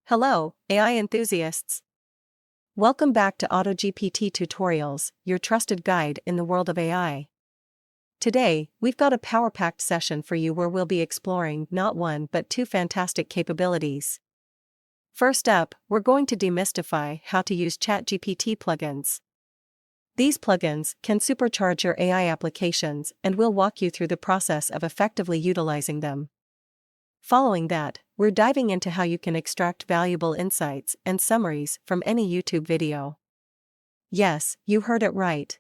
Hello, AI enthusiasts. Welcome back to AutoGPT Tutorials, your trusted guide in the world of AI. Today, we've got a power-packed session for you where we'll be exploring not one but two fantastic capabilities. First up, we're going to demystify how to use ChatGPT plugins. These plugins can supercharge your AI applications, and we'll walk you through the process of effectively utilizing them. Following that, we're diving into how you can extract valuable insights and summaries from any YouTube video. Yes, you heard it right.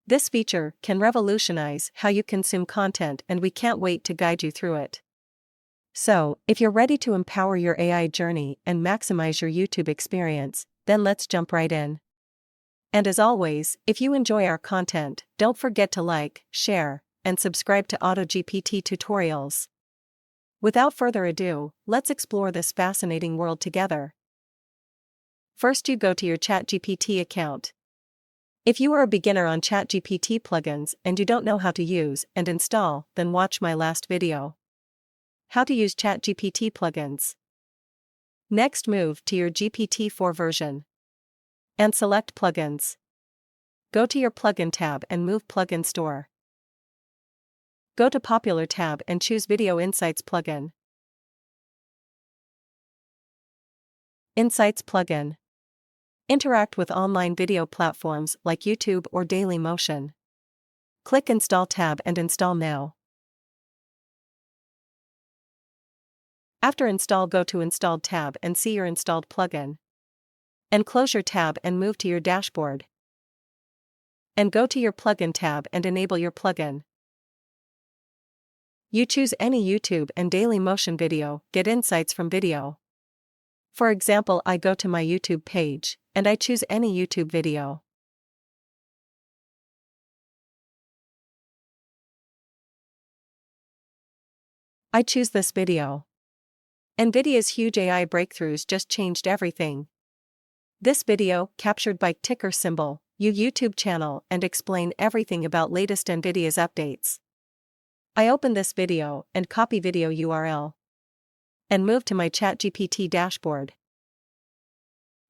This feature can revolutionize how you consume content, and we can't wait to guide you through it. So, if you're ready to empower your AI journey and maximize your YouTube experience, then let's jump right in. And as always, if you enjoy our content, don't forget to like, share, and subscribe to AutoGPT Tutorials. Without further ado, let's explore this fascinating world together. First, you go to your ChatGPT account. If you are a beginner on ChatGPT plugins and you don't know how to use and install, then watch my last video. How to use ChatGPT plugins. Next, move to your GPT-4 version and select Plugins. Go to your Plugin tab and move Plugin Store. Go to Popular tab and choose Video Insights plugin. Insights plugin. Interact with online video platforms like YouTube or Dailymotion. Click Install tab and install now. After install, go to Installed tab and see your installed plugin. And close your tab and move to your dashboard. And go to your Plugin tab and enable your plugin. You choose any YouTube and Dailymotion video, get insights from video. For example, I go to my YouTube page, and I choose any YouTube video. I choose this video. NVIDIA'S huge AI breakthroughs just changed everything. This video, captured by ticker symbol, YouTube channel, and explain everything about latest NVIDIA'S updates. I open this video and copy video URL. And move to my ChatGPT dashboard.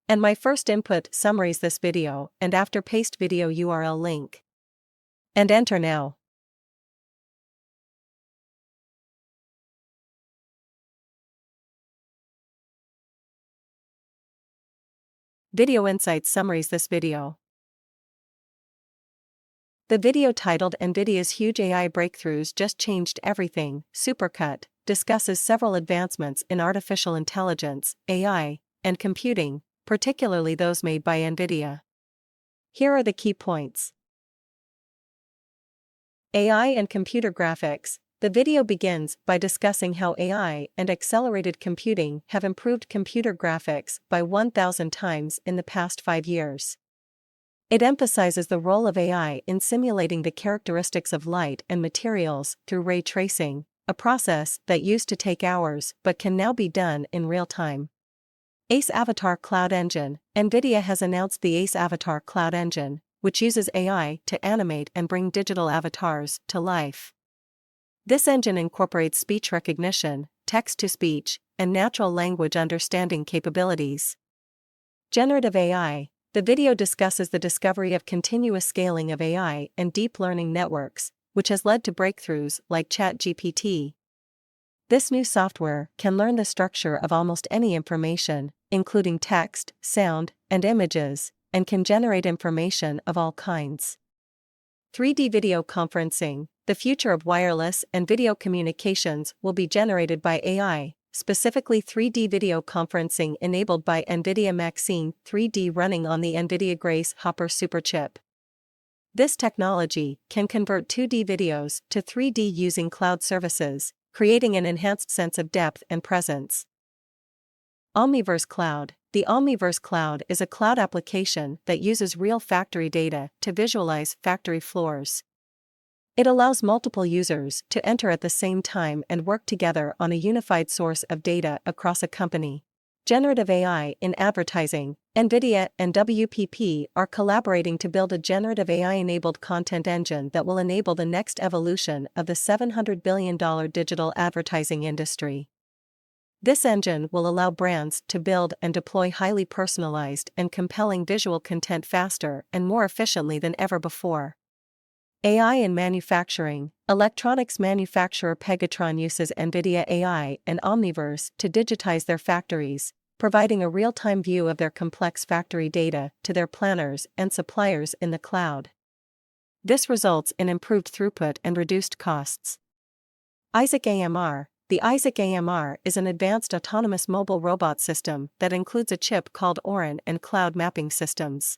And my first input summaries this video, and after paste video URL link. And enter now. Video Insights summaries this video. The video titled NVIDIA'S huge AI breakthroughs just changed everything, Supercut, discusses several advancements in artificial intelligence, AI, and computing, particularly those made by NVIDIA. Here are the key points. AI and computer graphics. The video begins by discussing how AI and accelerated computing have improved computer graphics by 1,000 times in the past 5 years. It emphasizes the role of AI in simulating the characteristics of light and materials through ray tracing, a process that used to take hours but can now be done in real time. ACE Avatar Cloud Engine. NVIDIA has announced the ACE Avatar Cloud Engine, which uses AI to animate and bring digital avatars to life. This engine incorporates speech recognition, text-to-speech, and natural language understanding capabilities. Generative AI. The video discusses the discovery of continuous scaling of AI and deep learning networks, which has led to breakthroughs like ChatGPT. This new software can learn the structure of almost any information, including text, sound, and images, and can generate information of all kinds. 3D video conferencing. The future of wireless and video communications will be generated by AI, specifically 3D video conferencing enabled by NVIDIA Maxine 3D running on the NVIDIA Grace Hopper superchip. This technology can convert 2D videos to 3D using cloud services, creating an enhanced sense of depth and presence. Omniverse Cloud. The Omniverse Cloud is a cloud application that uses real factory data to visualize factory floors. It allows multiple users to enter at the same time and work together on a unified source of data across a company. Generative AI in advertising. NVIDIA and WPP are collaborating to build a generative AI-enabled content engine that will enable the next evolution of the $700 billion digital advertising industry. This engine will allow brands to build and deploy highly personalized and compelling visual content faster and more efficiently than ever before. AI in manufacturing. Electronics manufacturer Pegatron uses NVIDIA AI and Omniverse to digitize their factories, providing a real-time view of their complex factory data to their planners and suppliers in the cloud. This results in improved throughput and reduced costs. Isaac AMR. The Isaac AMR is an advanced autonomous mobile robot system that includes a chip called Orin and cloud mapping systems.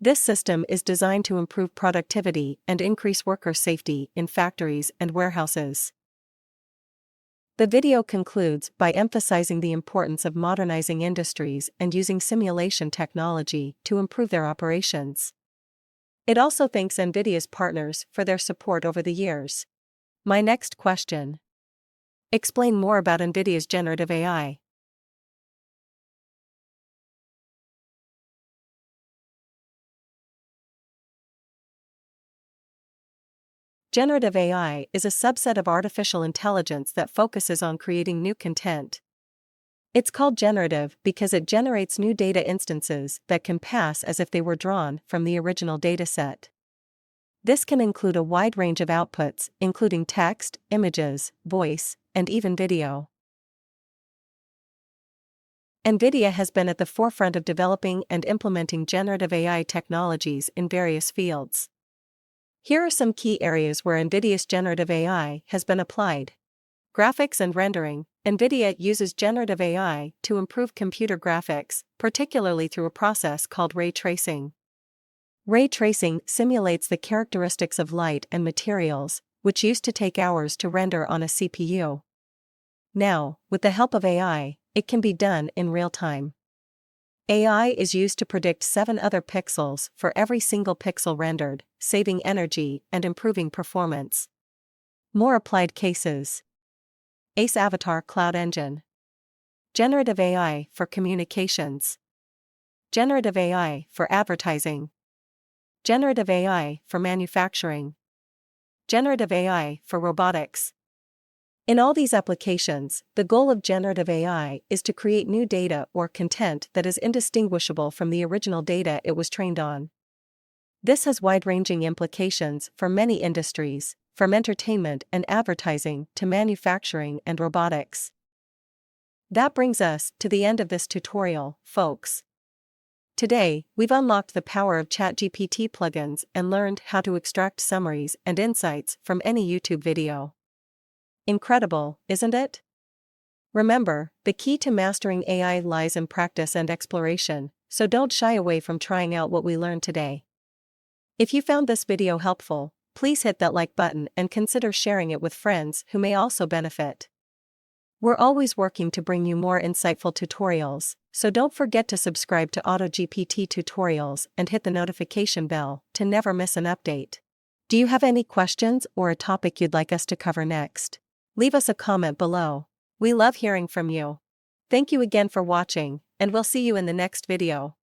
This system is designed to improve productivity and increase worker safety in factories and warehouses. The video concludes by emphasizing the importance of modernizing industries and using simulation technology to improve their operations. It also thanks NVIDIA's partners for their support over the years. My next question. Explain more about NVIDIA's generative AI. Generative AI is a subset of artificial intelligence that focuses on creating new content. It's called generative because it generates new data instances that can pass as if they were drawn from the original dataset. This can include a wide range of outputs, including text, images, voice, and even video. NVIDIA has been at the forefront of developing and implementing generative AI technologies in various fields. Here are some key areas where NVIDIA's generative AI has been applied. Graphics and rendering. NVIDIA uses generative AI to improve computer graphics, particularly through a process called ray tracing. Ray tracing simulates the characteristics of light and materials, which used to take hours to render on a CPU. Now, with the help of AI, it can be done in real time. AI is used to predict 7 other pixels for every single pixel rendered, saving energy and improving performance. More applied cases. ACE Avatar Cloud Engine. Generative AI for communications. Generative AI for advertising. Generative AI for manufacturing. Generative AI for robotics. In all these applications, the goal of generative AI is to create new data or content that is indistinguishable from the original data it was trained on. This has wide-ranging implications for many industries, from entertainment and advertising to manufacturing and robotics. That brings us to the end of this tutorial, folks. Today, we've unlocked the power of ChatGPT plugins and learned how to extract summaries and insights from any YouTube video. Incredible, isn't it? Remember, the key to mastering AI lies in practice and exploration, so don't shy away from trying out what we learned today. If you found this video helpful, please hit that like button and consider sharing it with friends who may also benefit. We're always working to bring you more insightful tutorials, so don't forget to subscribe to AutoGPT Tutorials and hit the notification bell to never miss an update. Do you have any questions or a topic you'd like us to cover next? Leave us a comment below. We love hearing from you. Thank you again for watching, and we'll see you in the next video.